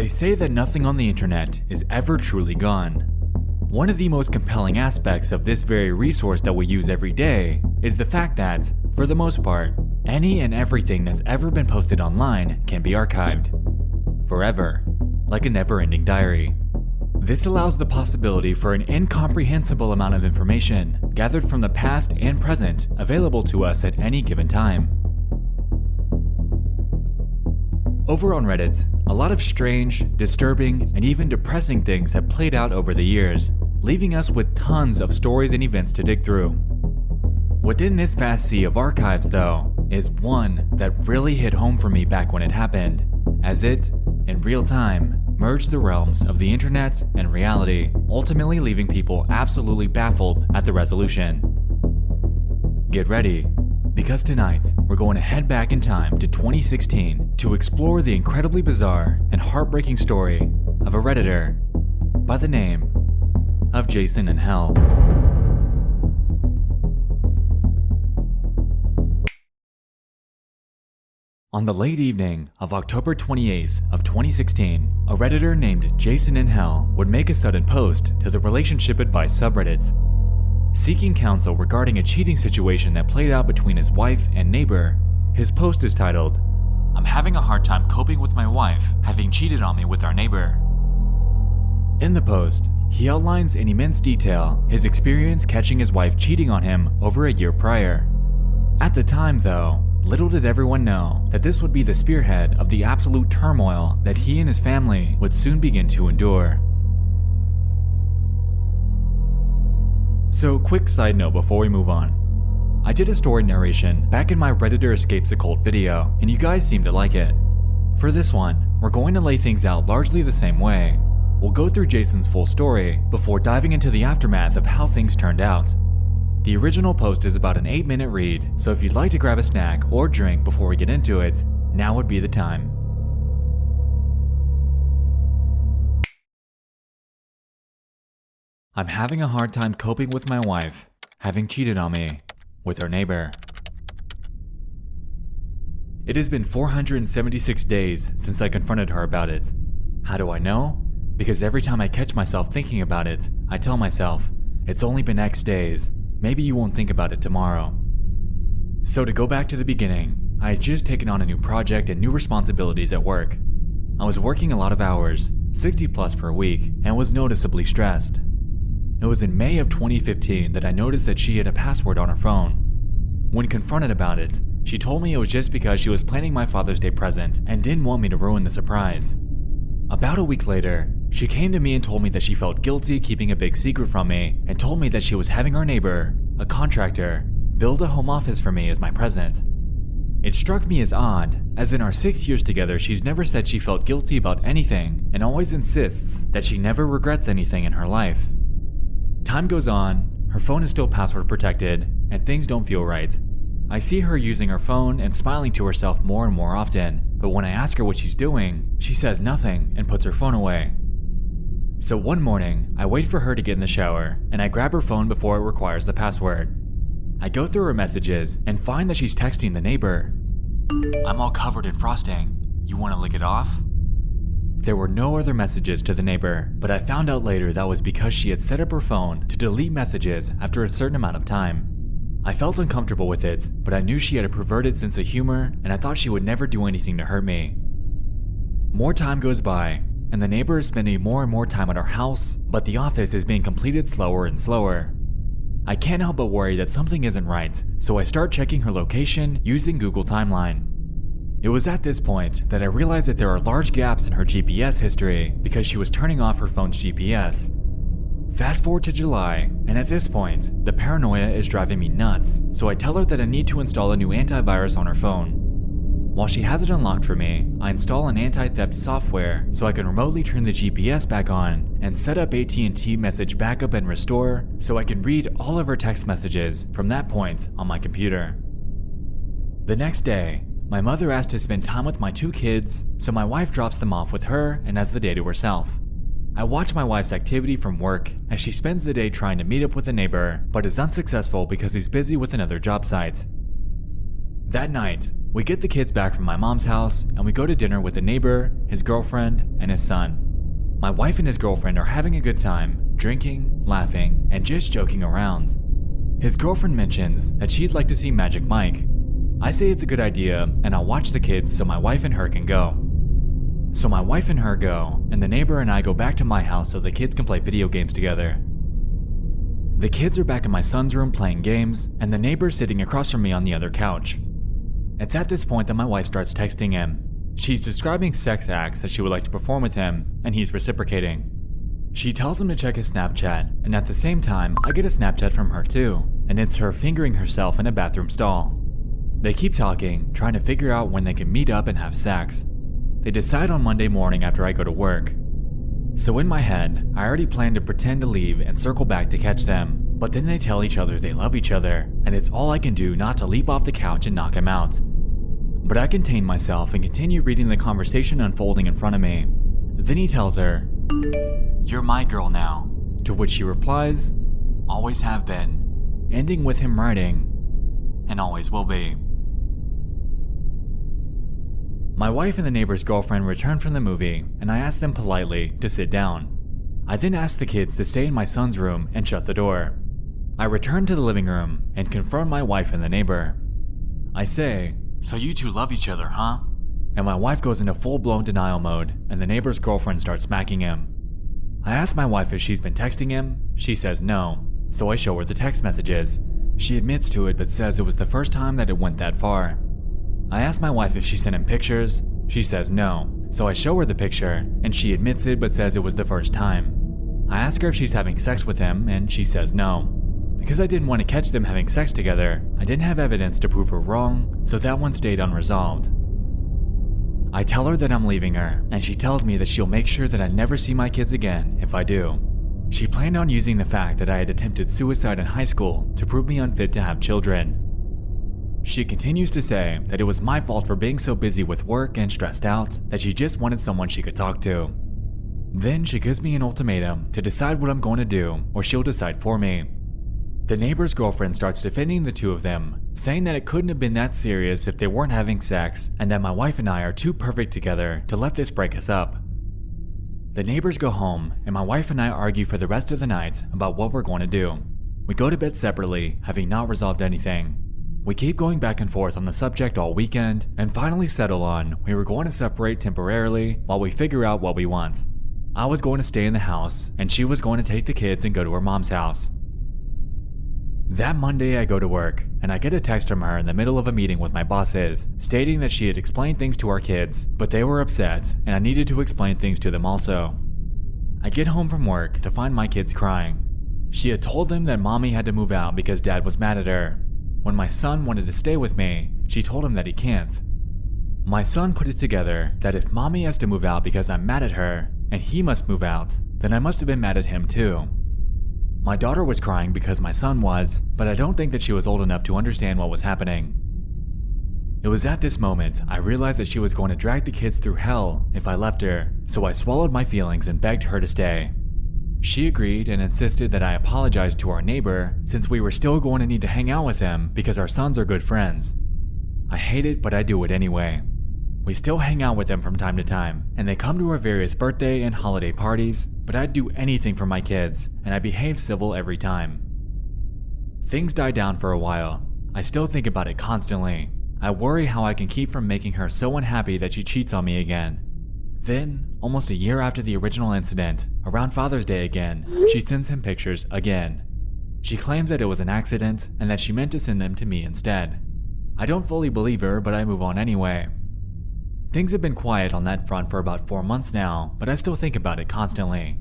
They say that nothing on the internet is ever truly gone. One of the most compelling aspects of this very resource that we use every day is the fact that, for the most part, any and everything that's ever been posted online can be archived forever, like a never-ending diary. This allows the possibility for an incomprehensible amount of information gathered from the past and present available to us at any given time. Over on Reddit, a lot of strange, disturbing, and even depressing things have played out over the years, leaving us with tons of stories and events to dig through. Within this vast sea of archives, though, is one that really hit home for me back when it happened, as it, in real time, merged the realms of the internet and reality, ultimately leaving people absolutely baffled at the resolution. Get ready, because tonight we're going to head back in time to 2016 to explore the incredibly bizarre and heartbreaking story of a Redditor by the name of jasoninhell. On the late evening of October 28th of 2016, a Redditor named jasoninhell would make a sudden post to the relationship advice subreddit, seeking counsel regarding a cheating situation that played out between his wife and neighbor. His post is titled, "I'm having a hard time coping with my wife having cheated on me with our neighbor." In the post, he outlines in immense detail his experience catching his wife cheating on him over a year prior. At the time, though, little did everyone know that this would be the spearhead of the absolute turmoil that he and his family would soon begin to endure. So, quick side note before we move on. I did a story narration back in my Redditor Escapes the Cult video, and you guys seemed to like it. For this one, we're going to lay things out largely the same way. We'll go through Jason's full story before diving into the aftermath of how things turned out. The original post is about an 8-minute read, so if you'd like to grab a snack or drink before we get into it, now would be the time. I'm having a hard time coping with my wife having cheated on me with our neighbor. It has been 476 days since I confronted her about it. How do I know? Because every time I catch myself thinking about it, I tell myself, it's only been X days. Maybe you won't think about it tomorrow. So to go back to the beginning, I had just taken on a new project and new responsibilities at work. I was working a lot of hours, 60 plus per week, and was noticeably stressed. It was in May of 2015 that I noticed that she had a password on her phone. When confronted about it, she told me it was just because she was planning my Father's Day present and didn't want me to ruin the surprise. About a week later, she came to me and told me that she felt guilty keeping a big secret from me and told me that she was having our neighbor, a contractor, build a home office for me as my present. It struck me as odd, as in our 6 years together she's never said she felt guilty about anything and always insists that she never regrets anything in her life. Time goes on, her phone is still password protected, and things don't feel right. I see her using her phone and smiling to herself more and more often, but when I ask her what she's doing, she says nothing and puts her phone away. So one morning, I wait for her to get in the shower, and I grab her phone before it requires the password. I go through her messages and find that she's texting the neighbor. "I'm all covered in frosting. You want to lick it off?" There were no other messages to the neighbor, but I found out later that was because she had set up her phone to delete messages after a certain amount of time. I felt uncomfortable with it, but I knew she had a perverted sense of humor, and I thought she would never do anything to hurt me. More time goes by, and the neighbor is spending more and more time at our house, but the office is being completed slower and slower. I can't help but worry that something isn't right, so I start checking her location using Google Timeline. It was at this point that I realized that there are large gaps in her GPS history because she was turning off her phone's GPS. Fast forward to July, and at this point, the paranoia is driving me nuts, so I tell her that I need to install a new antivirus on her phone. While she has it unlocked for me, I install an anti-theft software so I can remotely turn the GPS back on and set up AT&T Message Backup and Restore so I can read all of her text messages from that point on my computer. The next day, my mother asked to spend time with my 2 kids, so my wife drops them off with her and has the day to herself. I watch my wife's activity from work as she spends the day trying to meet up with a neighbor, but is unsuccessful because he's busy with another job site. That night, We get the kids back from my mom's house and we go to dinner with a neighbor, his girlfriend, and his son. My wife and his girlfriend are having a good time, drinking, laughing, and just joking around. His girlfriend mentions that she'd like to see Magic Mike. I say it's a good idea and I'll watch the kids so my wife and her can go. So my wife and her go, and the neighbor and I go back to my house so the kids can play video games together. The kids are back in my son's room playing games, and the neighbor's sitting across from me on the other couch. It's at this point that my wife starts texting him. She's describing sex acts that she would like to perform with him, and he's reciprocating. She tells him to check his Snapchat, and at the same time, I get a Snapchat from her too, and it's her fingering herself in a bathroom stall. They keep talking, trying to figure out when they can meet up and have sex. They decide on Monday morning after I go to work. So in my head, I already planned to pretend to leave and circle back to catch them, but then they tell each other they love each other, and it's all I can do not to leap off the couch and knock him out. But I contain myself and continue reading the conversation unfolding in front of me. Then he tells her, "You're my girl now," to which she replies, "Always have been," ending with him writing, "And always will be." My wife and the neighbor's girlfriend return from the movie, and I ask them politely to sit down. I then ask the kids to stay in my son's room and shut the door. I return to the living room and confront my wife and the neighbor. I say, "So you two love each other, huh?" And my wife goes into full-blown denial mode, and the neighbor's girlfriend starts smacking him. I ask my wife if she's been texting him. She says no, so I show her the text messages. She admits to it but says it was the first time that it went that far. I ask my wife if she sent him pictures. She says no, so I show her the picture, and she admits it but says it was the first time. I ask her if she's having sex with him, and she says no. Because I didn't want to catch them having sex together, I didn't have evidence to prove her wrong, so that one stayed unresolved. I tell her that I'm leaving her, and she tells me that she'll make sure that I never see my kids again if I do. She planned on using the fact that I had attempted suicide in high school to prove me unfit to have children. She continues to say that it was my fault for being so busy with work and stressed out that she just wanted someone she could talk to. Then she gives me an ultimatum to decide what I'm going to do, or she'll decide for me. The neighbor's girlfriend starts defending the two of them, saying that it couldn't have been that serious if they weren't having sex, and that my wife and I are too perfect together to let this break us up. The neighbors go home, and my wife and I argue for the rest of the night about what we're going to do. We go to bed separately, having not resolved anything. We keep going back and forth on the subject all weekend, and finally settle on we were going to separate temporarily while we figure out what we want. I was going to stay in the house, and she was going to take the kids and go to her mom's house. That Monday I go to work, and I get a text from her in the middle of a meeting with my bosses, stating that she had explained things to our kids, but they were upset, and I needed to explain things to them also. I get home from work to find my kids crying. She had told them that mommy had to move out because dad was mad at her. When my son wanted to stay with me, she told him that he can't. My son put it together that if mommy has to move out because I'm mad at her, and he must move out, then I must have been mad at him too. My daughter was crying because my son was, but I don't think that she was old enough to understand what was happening. It was at this moment I realized that she was going to drag the kids through hell if I left her, so I swallowed my feelings and begged her to stay. She agreed and insisted that I apologize to our neighbor since we were still going to need to hang out with him because our sons are good friends. I hate it, but I do it anyway. We still hang out with them from time to time, and they come to our various birthday and holiday parties, but I'd do anything for my kids, and I behave civil every time. Things die down for a while. I still think about it constantly. I worry how I can keep from making her so unhappy that she cheats on me again. Then, almost a year after the original incident, around Father's Day again, she sends him pictures again. She claims that it was an accident and that she meant to send them to me instead. I don't fully believe her, but I move on anyway. Things have been quiet on that front for about 4 months now, but I still think about it constantly.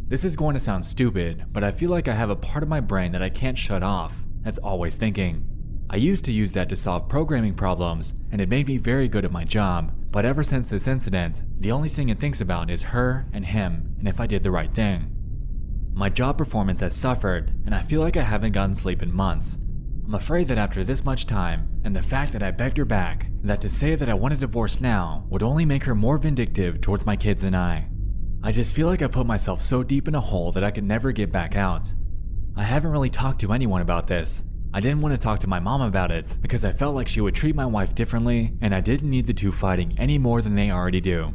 This is going to sound stupid, but I feel like I have a part of my brain that I can't shut off, that's always thinking. I used to use that to solve programming problems, and it made me very good at my job, but ever since this incident, the only thing it thinks about is her and him, and if I did the right thing. My job performance has suffered, and I feel like I haven't gotten sleep in months. I'm afraid that after this much time, and the fact that I begged her back, that to say that I want a divorce now would only make her more vindictive towards my kids and I. I just feel like I put myself so deep in a hole that I could never get back out. I haven't really talked to anyone about this. I didn't want to talk to my mom about it because I felt like she would treat my wife differently and I didn't need the two fighting any more than they already do.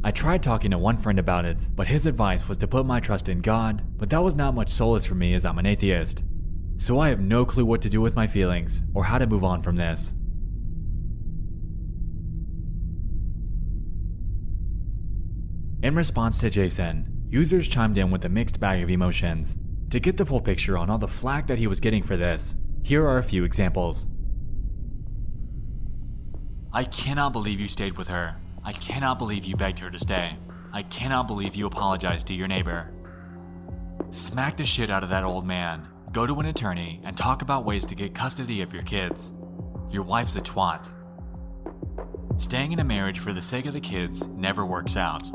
I tried talking to one friend about it, but his advice was to put my trust in God, but that was not much solace for me as I'm an atheist. So I have no clue what to do with my feelings or how to move on from this. In response to Jason, users chimed in with a mixed bag of emotions. To get the full picture on all the flack that he was getting for this, here are a few examples. I cannot believe you stayed with her. I cannot believe you begged her to stay. I cannot believe you apologized to your neighbor. Smack the shit out of that old man. Go to an attorney and talk about ways to get custody of your kids. Your wife's a twat. Staying in a marriage for the sake of the kids never works out.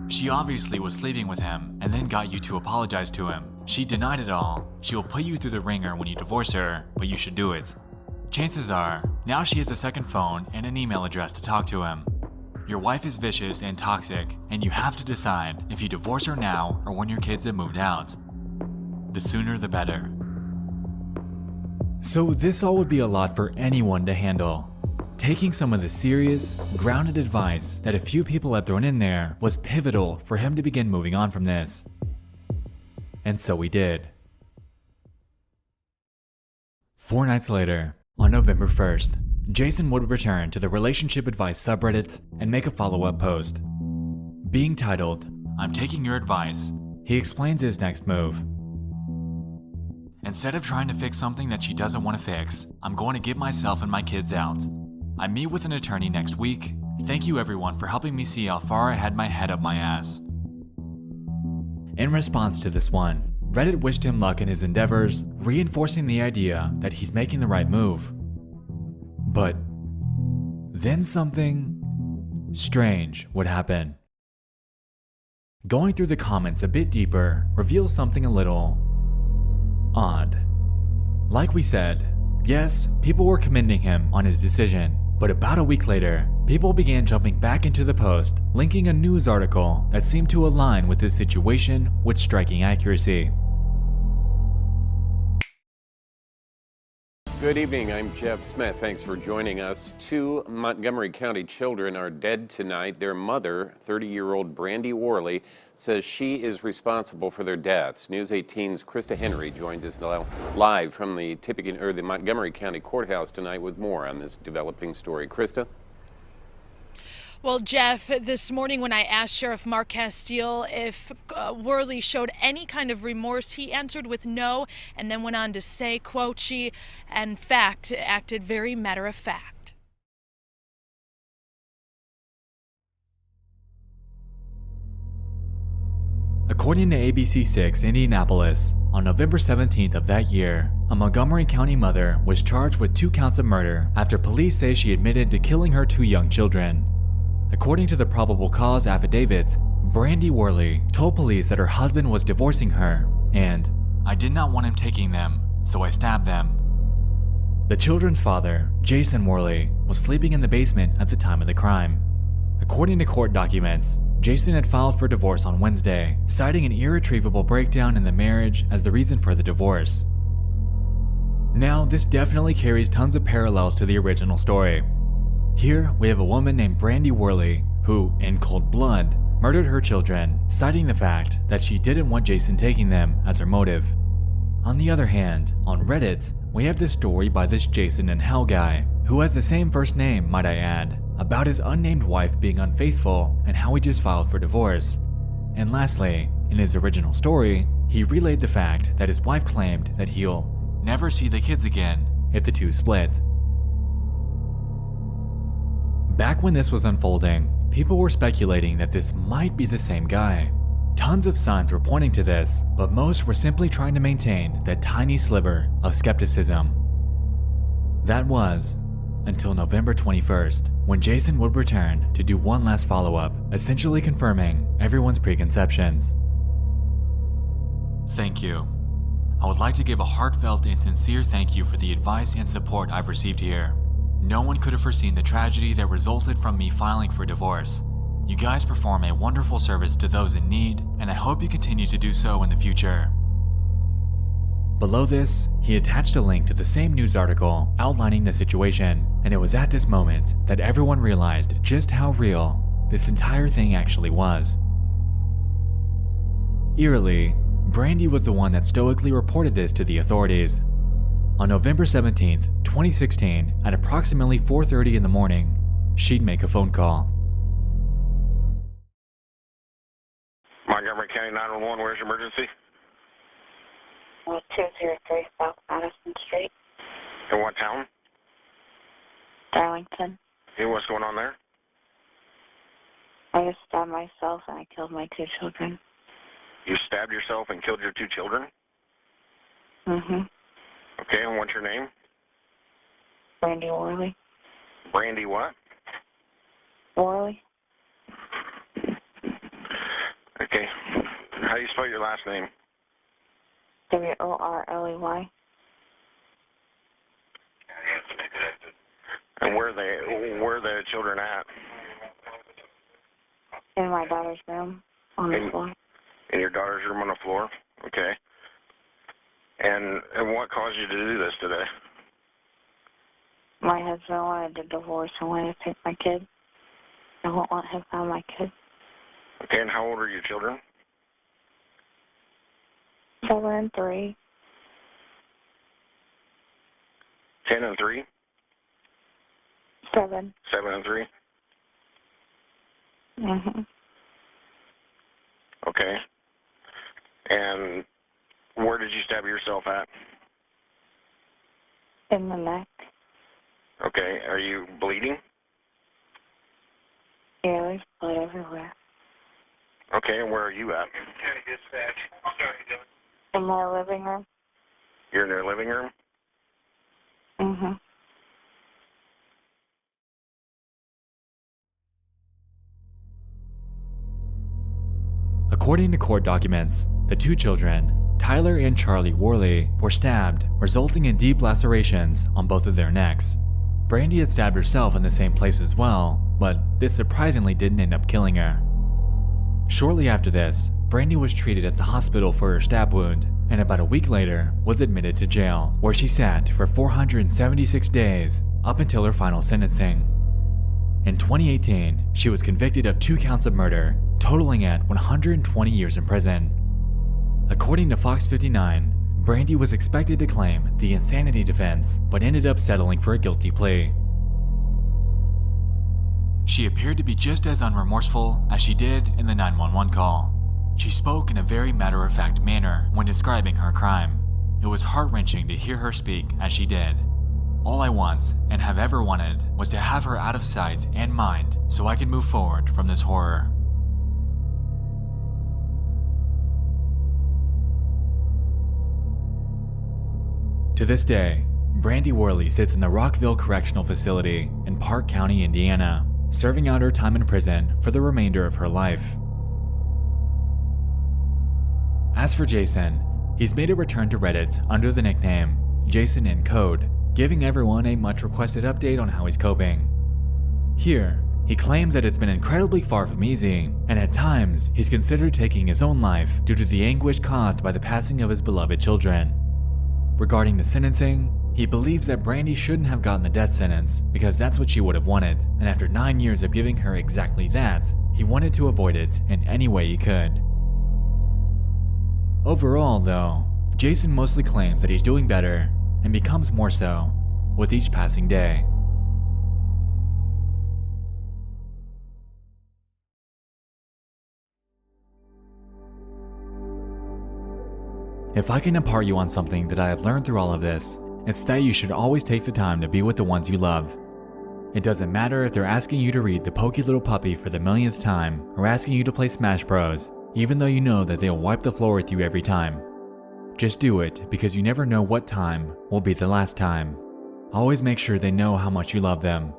She obviously was sleeping with him and then got you to apologize to him. She denied it all. She will put you through the ringer when you divorce her, but you should do it. Chances are, now she has a second phone and an email address to talk to him. Your wife is vicious and toxic, and you have to decide if you divorce her now or when your kids have moved out. The sooner the better. So this all would be a lot for anyone to handle. Taking some of the serious, grounded advice that a few people had thrown in there was pivotal for him to begin moving on from this. And so we did. 4 nights later, on November 1st, Jason would return to the relationship advice subreddit and make a follow-up post. Being titled, "I'm taking your advice," he explains his next move. Instead of trying to fix something that she doesn't want to fix, I'm going to get myself and my kids out. I meet with an attorney next week. Thank you everyone for helping me see how far I had my head up my ass. In response to this one, Reddit wished him luck in his endeavors, reinforcing the idea that he's making the right move. But then something strange would happen. Going through the comments a bit deeper reveals something a little odd. Like we said, yes, people were commending him on his decision, but about a week later, people began jumping back into the post, linking a news article that seemed to align with this situation with striking accuracy. Good evening, I'm Jeff Smith. Thanks for joining us. 2 Montgomery County children are dead tonight. Their mother, 30-year-old Brandy Worley, says she is responsible for their deaths. News 18's Krista Henry joins us live from the Montgomery County Courthouse tonight with more on this developing story. Krista? Well, Jeff, this morning when I asked Sheriff Mark Castile if Worley showed any kind of remorse, he answered with no, and then went on to say, quote, she, in fact, acted very matter-of-fact. According to ABC6 Indianapolis, on November 17th of that year, a Montgomery County mother was charged with 2 counts of murder after police say she admitted to killing her 2 young children. According to the probable cause affidavit, Brandy Worley told police that her husband was divorcing her, and I did not want him taking them, so I stabbed them. The children's father, Jason Worley, was sleeping in the basement at the time of the crime. According to court documents, Jason had filed for divorce on Wednesday, citing an irretrievable breakdown in the marriage as the reason for the divorce. Now, this definitely carries tons of parallels to the original story. Here, we have a woman named Brandy Worley who, in cold blood, murdered her children, citing the fact that she didn't want Jason taking them as her motive. On the other hand, on Reddit, we have this story by this jasoninhell guy, who has the same first name, might I add, about his unnamed wife being unfaithful and how he just filed for divorce. And lastly, in his original story, he relayed the fact that his wife claimed that he'll never see the kids again if the two split. Back when this was unfolding, people were speculating that this might be the same guy. Tons of signs were pointing to this, but most were simply trying to maintain that tiny sliver of skepticism. That was until November 21st, when Jason would return to do one last follow-up, essentially confirming everyone's preconceptions. Thank you. I would like to give a heartfelt and sincere thank you for the advice and support I've received here. No one could have foreseen the tragedy that resulted from me filing for divorce. You guys perform a wonderful service to those in need, and I hope you continue to do so in the future. Below this, he attached a link to the same news article outlining the situation, and it was at this moment that everyone realized just how real this entire thing actually was. Eerily, Brandy was the one that stoically reported this to the authorities. On November 17th, 2016, at approximately 4:30 in the morning, she'd make a phone call. Montgomery County 911, where's your emergency? 203 South Madison Street, In what town? Darlington. Hey, what's going on there? I just stabbed myself and I killed my 2 children. You stabbed yourself and killed your 2 children? Mm-hmm. Okay, and what's your name? Brandy Worley. Brandy what? Worley. Okay. How do you spell your last name? Worley. And where are the children at? In my daughter's room on the floor. In your daughter's room on the floor? Okay. And what caused you to do this today? My husband wanted a divorce and wanted to take my kid. I won't let him have my kid. Okay, and how old are your children? 7 and 3. 10 and 3? 7. 7 and 3? Mm-hmm. Okay. And where did you stab yourself at? In the neck. Okay. Are you bleeding? Yeah, there's blood everywhere. Okay, and where are you at? In my living room. You're in your living room? Mm-hmm. According to court documents, the 2 children, Tyler and Charlie Worley, were stabbed, resulting in deep lacerations on both of their necks. Brandy had stabbed herself in the same place as well, but this surprisingly didn't end up killing her. Shortly after this, Brandy was treated at the hospital for her stab wound, and about a week later was admitted to jail, where she sat for 476 days up until her final sentencing. In 2018, she was convicted of 2 counts of murder, totaling at 120 years in prison. According to Fox 59, Brandy was expected to claim the insanity defense, but ended up settling for a guilty plea. She appeared to be just as unremorseful as she did in the 911 call. She spoke in a very matter-of-fact manner when describing her crime. It was heart-wrenching to hear her speak as she did. All I want, and have ever wanted, was to have her out of sight and mind so I could move forward from this horror. To this day, Brandy Worley sits in the Rockville Correctional Facility in Park County, Indiana, serving out her time in prison for the remainder of her life. As for Jason, he's made a return to Reddit under the nickname Jason in Code, giving everyone a much requested update on how he's coping. Here, he claims that it's been incredibly far from easy, and at times he's considered taking his own life due to the anguish caused by the passing of his beloved children. Regarding the sentencing, he believes that Brandy shouldn't have gotten the death sentence because that's what she would have wanted, and after 9 years of giving her exactly that, he wanted to avoid it in any way he could. Overall, though, Jason mostly claims that he's doing better, and becomes more so with each passing day. If I can impart you on something that I have learned through all of this, it's that you should always take the time to be with the ones you love. It doesn't matter if they're asking you to read The Pokey Little Puppy for the millionth time, or asking you to play Smash Bros, even though you know that they'll wipe the floor with you every time. Just do it, because you never know what time will be the last time. Always make sure they know how much you love them.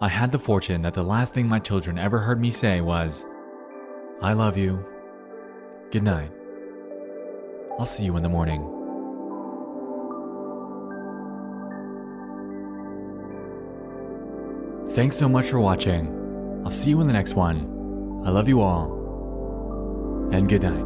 I had the fortune that the last thing my children ever heard me say was, "I love you. Good night. I'll see you in the morning." Thanks so much for watching. I'll see you in the next one. I love you all, and good night.